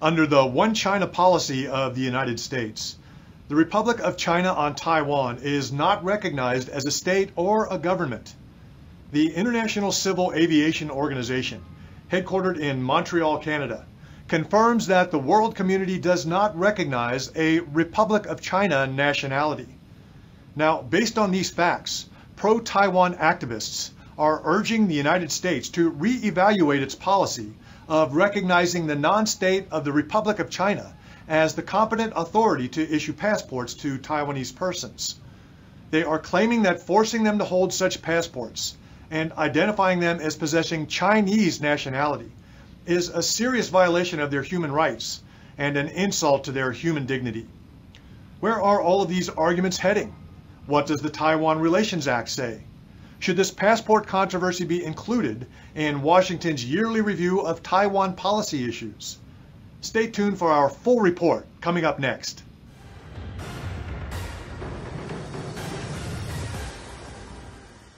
Under the One China policy of the United States, the Republic of China on Taiwan is not recognized as a state or a government. The International Civil Aviation Organization, headquartered in Montreal, Canada, confirms that the world community does not recognize a Republic of China nationality. Now, based on these facts, pro-Taiwan activists are urging the United States to re-evaluate its policy of recognizing the non-state of the Republic of China as the competent authority to issue passports to Taiwanese persons. They are claiming that forcing them to hold such passports and identifying them as possessing Chinese nationality is a serious violation of their human rights and an insult to their human dignity. Where are all of these arguments heading? What does the Taiwan Relations Act say? Should this passport controversy be included in Washington's yearly review of Taiwan policy issues? Stay tuned for our full report coming up next.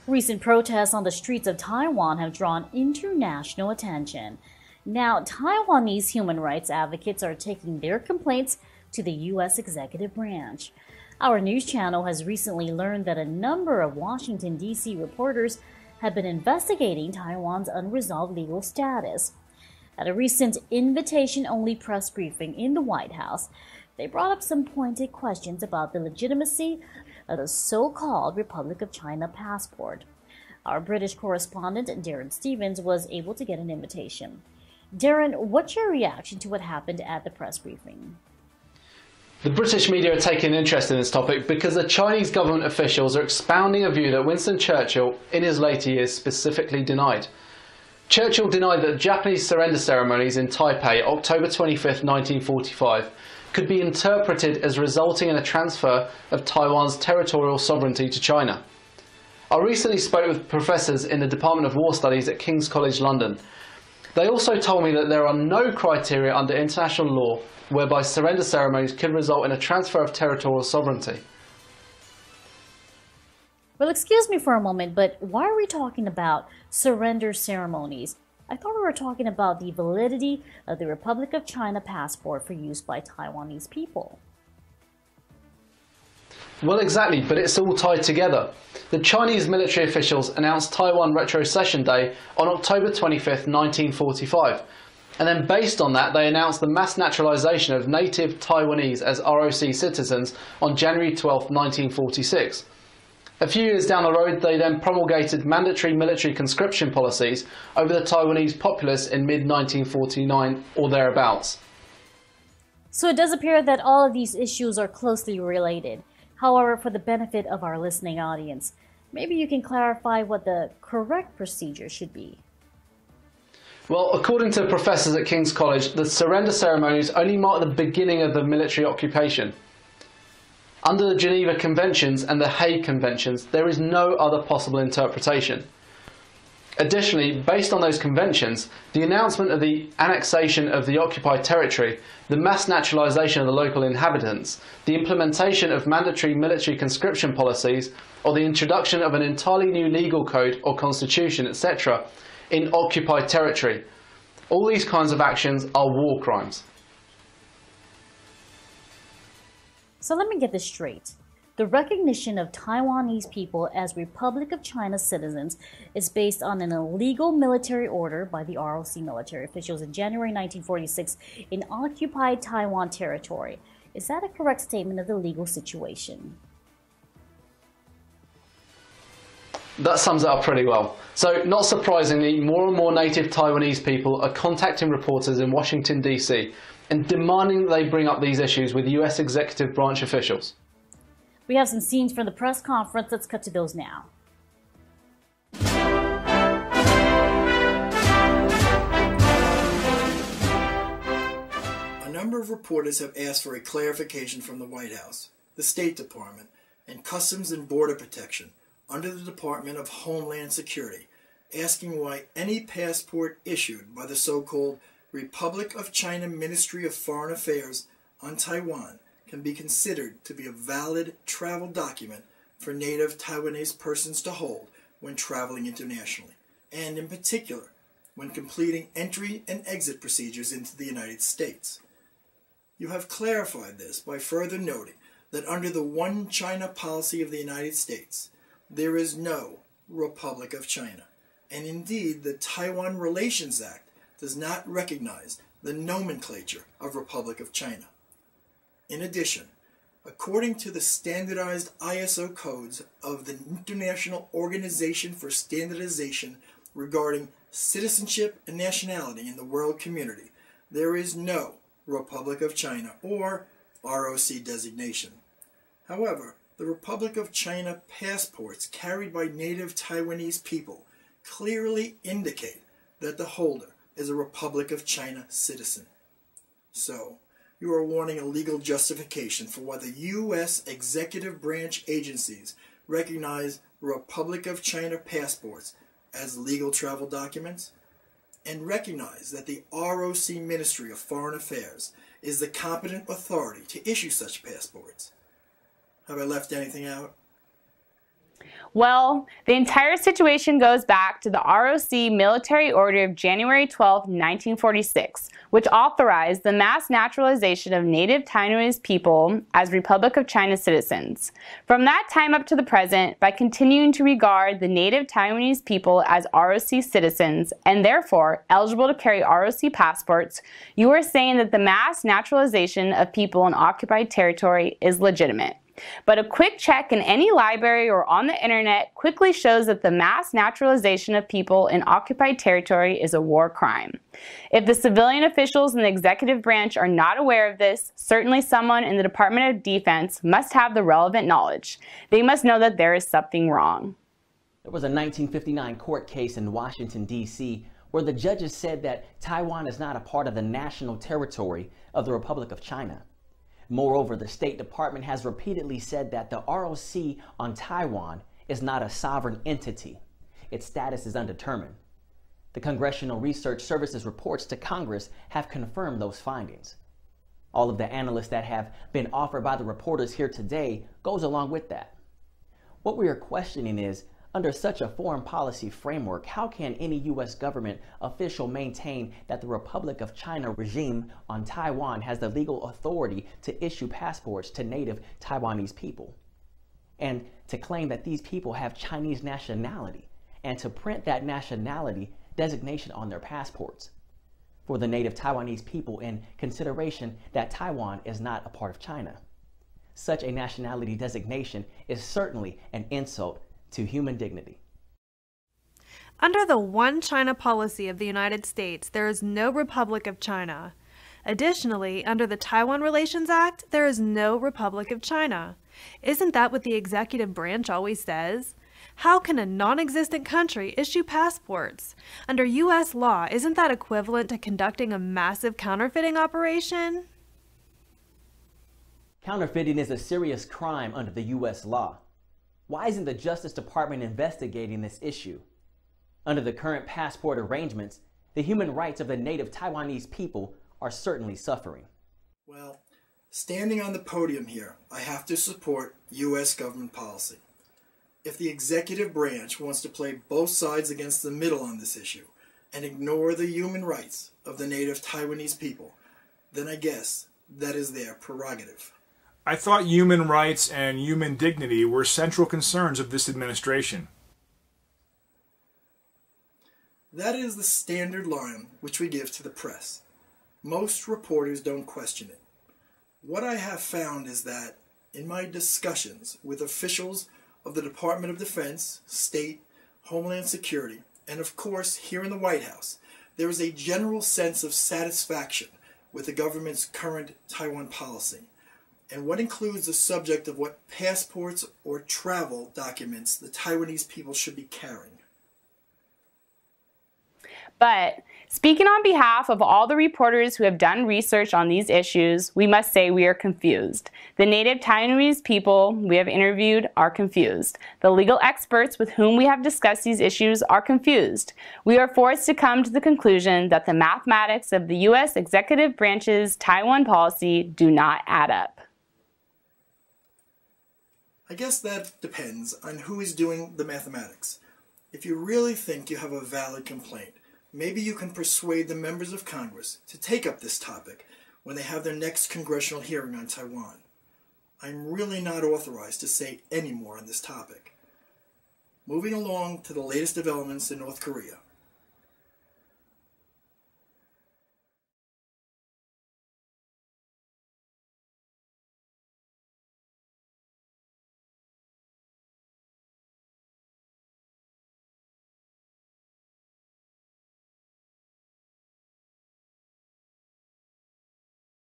Recent protests on the streets of Taiwan have drawn international attention. Now, Taiwanese human rights advocates are taking their complaints to the U.S. executive branch. Our news channel has recently learned that a number of Washington, D.C. reporters have been investigating Taiwan's unresolved legal status. At a recent invitation-only press briefing in the White House, they brought up some pointed questions about the legitimacy of the so-called Republic of China passport. Our British correspondent, Darren Stevens, was able to get an invitation. Darren, what's your reaction to what happened at the press briefing? The British media are taking interest in this topic because the Chinese government officials are expounding a view that Winston Churchill, in his later years, specifically denied. Churchill denied that Japanese surrender ceremonies in Taipei, October 25, 1945, could be interpreted as resulting in a transfer of Taiwan's territorial sovereignty to China. I recently spoke with professors in the Department of War Studies at King's College London. They also told me that there are no criteria under international law whereby surrender ceremonies could result in a transfer of territorial sovereignty. Well, excuse me for a moment, but why are we talking about surrender ceremonies? I thought we were talking about the validity of the Republic of China passport for use by Taiwanese people. Well, exactly, but it's all tied together. The Chinese military officials announced Taiwan Retrocession Day on October 25, 1945. And then based on that, they announced the mass naturalization of native Taiwanese as ROC citizens on January 12, 1946. A few years down the road, they then promulgated mandatory military conscription policies over the Taiwanese populace in mid-1949 or thereabouts. So it does appear that all of these issues are closely related. However, for the benefit of our listening audience, maybe you can clarify what the correct procedure should be. Well, according to professors at King's College, the surrender ceremonies only mark the beginning of the military occupation. Under the Geneva Conventions and the Hague Conventions, there is no other possible interpretation. Additionally, based on those conventions, the announcement of the annexation of the occupied territory, the mass naturalization of the local inhabitants, the implementation of mandatory military conscription policies, or the introduction of an entirely new legal code or constitution, etc., in occupied territory. All these kinds of actions are war crimes. So let me get this straight. The recognition of Taiwanese people as Republic of China citizens is based on an illegal military order by the ROC military officials in January 1946 in occupied Taiwan territory. Is that a correct statement of the legal situation? That sums it up pretty well. So, not surprisingly, more and more native Taiwanese people are contacting reporters in Washington, D.C. and demanding that they bring up these issues with US executive branch officials. We have some scenes from the press conference. Let's cut to those now. A number of reporters have asked for a clarification from the White House, the State Department, and Customs and Border Protection under the Department of Homeland Security, asking why any passport issued by the so-called Republic of China Ministry of Foreign Affairs on Taiwan can be considered to be a valid travel document for native Taiwanese persons to hold when traveling internationally, and in particular, when completing entry and exit procedures into the United States. You have clarified this by further noting that under the One China policy of the United States, there is no Republic of China, and indeed the Taiwan Relations Act does not recognize the nomenclature of Republic of China. In addition, according to the standardized ISO codes of the International Organization for Standardization regarding citizenship and nationality in the world community, there is no Republic of China or ROC designation. However, the Republic of China passports carried by native Taiwanese people clearly indicate that the holder is a Republic of China citizen. So, you are wanting a legal justification for why the U.S. executive branch agencies recognize Republic of China passports as legal travel documents, and recognize that the ROC Ministry of Foreign Affairs is the competent authority to issue such passports. Have I left anything out? Well, the entire situation goes back to the ROC Military Order of January 12, 1946, which authorized the mass naturalization of native Taiwanese people as Republic of China citizens. From that time up to the present, by continuing to regard the native Taiwanese people as ROC citizens and therefore eligible to carry ROC passports, you are saying that the mass naturalization of people in occupied territory is legitimate. But a quick check in any library or on the internet quickly shows that the mass naturalization of people in occupied territory is a war crime. If the civilian officials in the executive branch are not aware of this, certainly someone in the Department of Defense must have the relevant knowledge. They must know that there is something wrong. There was a 1959 court case in Washington, D.C., where the judges said that Taiwan is not a part of the national territory of the Republic of China. Moreover, the State Department has repeatedly said that the ROC on Taiwan is not a sovereign entity. Its status is undetermined. The Congressional Research Service's reports to Congress have confirmed those findings. All of the analysts that have been offered by the reporters here today goes along with that. What we are questioning is, under such a foreign policy framework, how can any U.S. government official maintain that the Republic of China regime on Taiwan has the legal authority to issue passports to native Taiwanese people, and to claim that these people have Chinese nationality, and to print that nationality designation on their passports for the native Taiwanese people in consideration that Taiwan is not a part of China? Such a nationality designation is certainly an insult to human dignity. Under the One China policy of the United States, there is no Republic of China. Additionally, under the Taiwan Relations Act, there is no Republic of China. Isn't that what the executive branch always says? How can a non-existent country issue passports? Under U.S. law, isn't that equivalent to conducting a massive counterfeiting operation? Counterfeiting is a serious crime under the U.S. law. Why isn't the Justice Department investigating this issue? Under the current passport arrangements, the human rights of the native Taiwanese people are certainly suffering. Well, standing on the podium here, I have to support U.S. government policy. If the executive branch wants to play both sides against the middle on this issue and ignore the human rights of the native Taiwanese people, then I guess that is their prerogative. I thought human rights and human dignity were central concerns of this administration. That is the standard line which we give to the press. Most reporters don't question it. What I have found is that, in my discussions with officials of the Department of Defense, State, Homeland Security, and of course here in the White House, there is a general sense of satisfaction with the government's current Taiwan policy, and what includes the subject of what passports or travel documents the Taiwanese people should be carrying. But speaking on behalf of all the reporters who have done research on these issues, we must say we are confused. The native Taiwanese people we have interviewed are confused. The legal experts with whom we have discussed these issues are confused. We are forced to come to the conclusion that the mathematics of the U.S. executive branch's Taiwan policy do not add up. I guess that depends on who is doing the mathematics. If you really think you have a valid complaint, maybe you can persuade the members of Congress to take up this topic when they have their next congressional hearing on Taiwan. I'm really not authorized to say any more on this topic. Moving along to the latest developments in North Korea.